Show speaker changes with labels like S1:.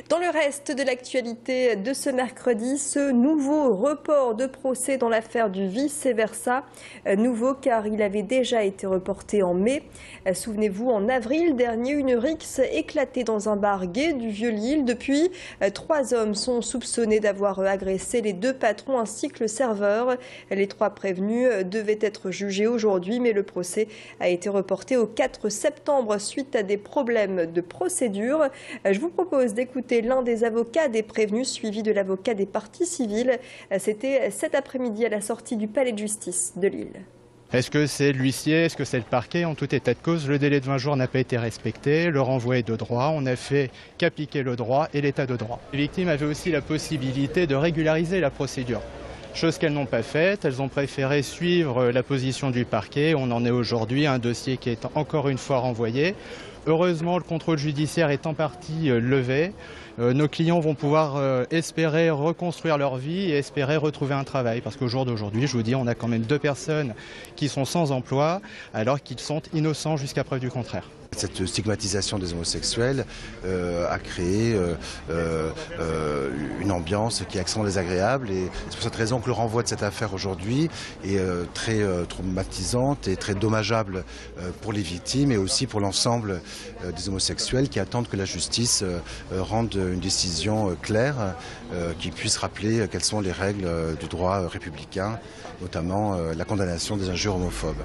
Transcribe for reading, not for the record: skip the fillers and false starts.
S1: Dans le reste de l'actualité de ce mercredi, ce nouveau report de procès dans l'affaire du vice-versa. Nouveau car il avait déjà été reporté en mai. Souvenez-vous, en avril dernier, une rixe éclatait dans un bar gay du Vieux-Lille. Depuis, 3 hommes sont soupçonnés d'avoir agressé les 2 patrons ainsi que le serveur. Les 3 prévenus devaient être jugés aujourd'hui, mais le procès a été reporté au 4 septembre suite à des problèmes de procédure. Je vous propose d'écouter l'un des avocats des prévenus, suivi de l'avocat des parties civiles. C'était cet après-midi à la sortie du palais de justice de Lille.
S2: Est-ce que c'est l'huissier, est-ce que c'est le parquet? En tout état de cause, le délai de 20 jours n'a pas été respecté, le renvoi est de droit, on a fait qu'appliquer le droit et l'état de droit. Les victimes avaient aussi la possibilité de régulariser la procédure. Chose qu'elles n'ont pas faite, elles ont préféré suivre la position du parquet. On en est aujourd'hui à un dossier qui est encore une fois renvoyé. Heureusement, le contrôle judiciaire est en partie levé. Nos clients vont pouvoir espérer reconstruire leur vie et espérer retrouver un travail. Parce qu'au jour d'aujourd'hui, je vous dis, on a quand même 2 personnes qui sont sans emploi alors qu'ils sont innocents jusqu'à preuve du contraire.
S3: Cette stigmatisation des homosexuels a créé une ambiance qui est extrêmement désagréable et c'est pour cette raison que le renvoi de cette affaire aujourd'hui est très traumatisante et très dommageable pour les victimes et aussi pour l'ensemble des homosexuels qui attendent que la justice rende une décision claire qui puisse rappeler quelles sont les règles du droit républicain, notamment la condamnation des injures homophobes.